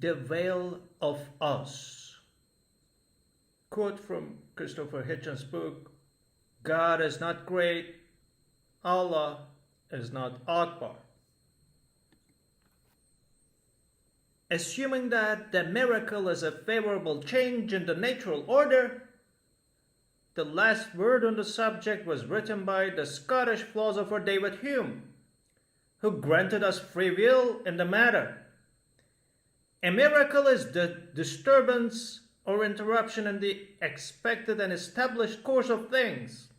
The Veil of Oz. Quote from Christopher Hitchens' book, God is not great, Allah is not Akbar. Assuming that the miracle is a favorable change in the natural order, the last word on the subject was written by the Scottish philosopher David Hume, who granted us free will in the matter. A miracle is the disturbance or interruption in the expected and established course of things.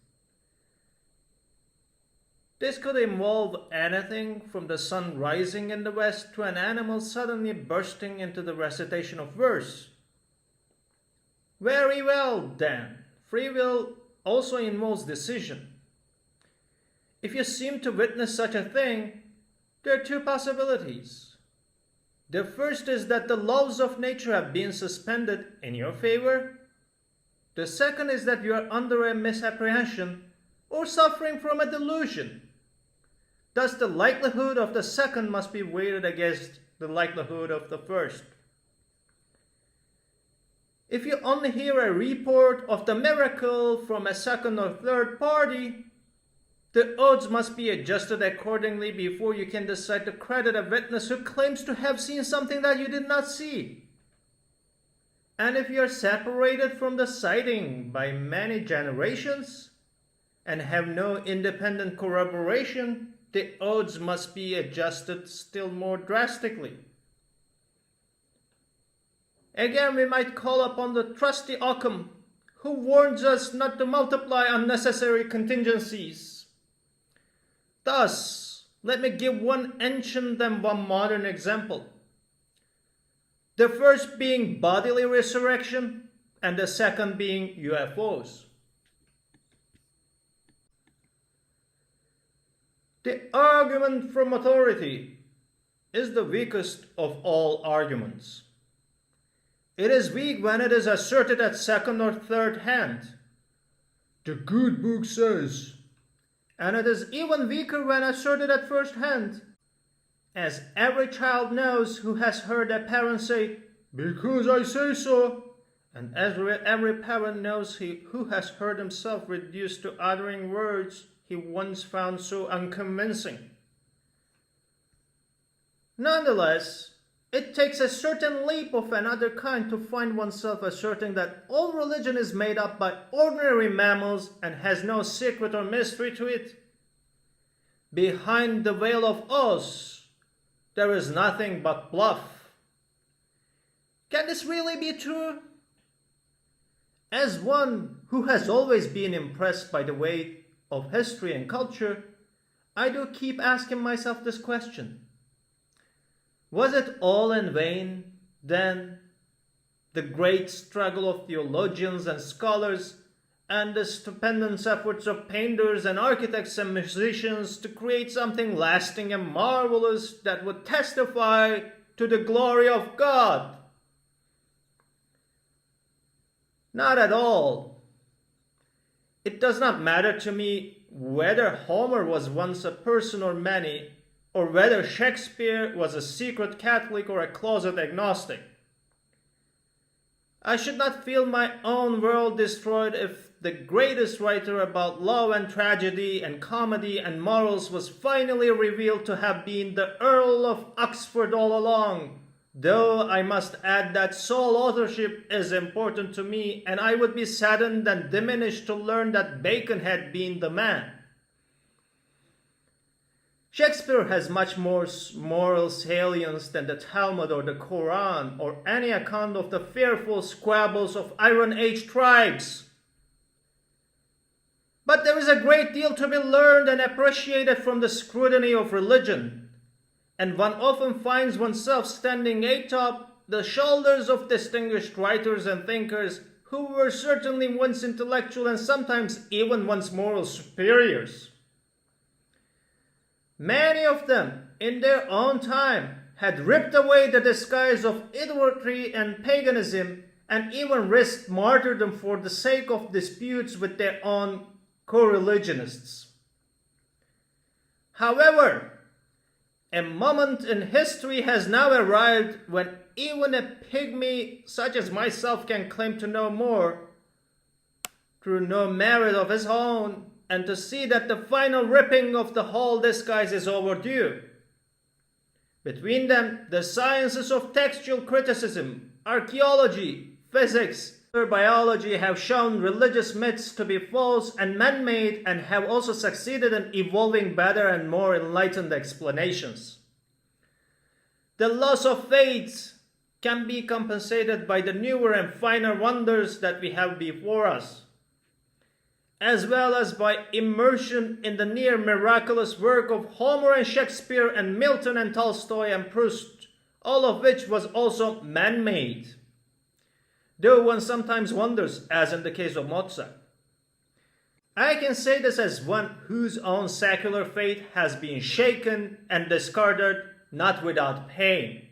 This could involve anything from the sun rising in the west to an animal suddenly bursting into the recitation of verse. Very well, then. Free will also involves decision. If you seem to witness such a thing, there are two possibilities. The first is that the laws of nature have been suspended in your favor. The second is that you are under a misapprehension or suffering from a delusion. Thus, the likelihood of the second must be weighted against the likelihood of the first. If you only hear a report of the miracle from a second or third party, the odds must be adjusted accordingly before you can decide to credit a witness who claims to have seen something that you did not see. And if you are separated from the sighting by many generations and have no independent corroboration, the odds must be adjusted still more drastically. Again, we might call upon the trusty Occam, who warns us not to multiply unnecessary contingencies. Thus, let me give one ancient and one modern example. The first being bodily resurrection, and the second being UFOs. The argument from authority is the weakest of all arguments. It is weak when it is asserted at second or third hand. The good book says. And it is even weaker when asserted at first hand. As every child knows who has heard a parent say, "Because I say so," and every parent knows who has heard himself reduced to uttering words he once found so unconvincing. Nonetheless, it takes a certain leap of another kind to find oneself asserting that all religion is made up by ordinary mammals and has no secret or mystery to it. Behind the veil of Oz, there is nothing but bluff. Can this really be true? As one who has always been impressed by the weight of history and culture, I do keep asking myself this question. Was it all in vain, then, the great struggle of theologians and scholars and the stupendous efforts of painters and architects and musicians to create something lasting and marvelous that would testify to the glory of God? Not at all. It does not matter to me whether Homer was once a person or many, or whether Shakespeare was a secret Catholic or a closet agnostic. I should not feel my own world destroyed if the greatest writer about love and tragedy and comedy and morals was finally revealed to have been the Earl of Oxford all along, though I must add that sole authorship is important to me, and I would be saddened and diminished to learn that Bacon had been the man. Shakespeare has much more moral salience than the Talmud or the Quran or any account of the fearful squabbles of Iron Age tribes. But there is a great deal to be learned and appreciated from the scrutiny of religion, and one often finds oneself standing atop the shoulders of distinguished writers and thinkers who were certainly once intellectual and sometimes even once moral superiors. Many of them, in their own time, had ripped away the disguise of idolatry and paganism and even risked martyrdom for the sake of disputes with their own co-religionists. However, A moment in history has now arrived when even a pygmy such as myself can claim to know more through no merit of his own, and to see that the final ripping of the whole disguise is overdue. Between them, the sciences of textual criticism, archaeology, physics, biology have shown religious myths to be false and man-made, and have also succeeded in evolving better and more enlightened explanations. The loss of faith can be compensated by the newer and finer wonders that we have before us, as well as by immersion in the near miraculous work of Homer and Shakespeare and Milton and Tolstoy and Proust, all of which was also man-made. Though one sometimes wonders, as in the case of Mozart. I can say this as one whose own secular faith has been shaken and discarded, not without pain.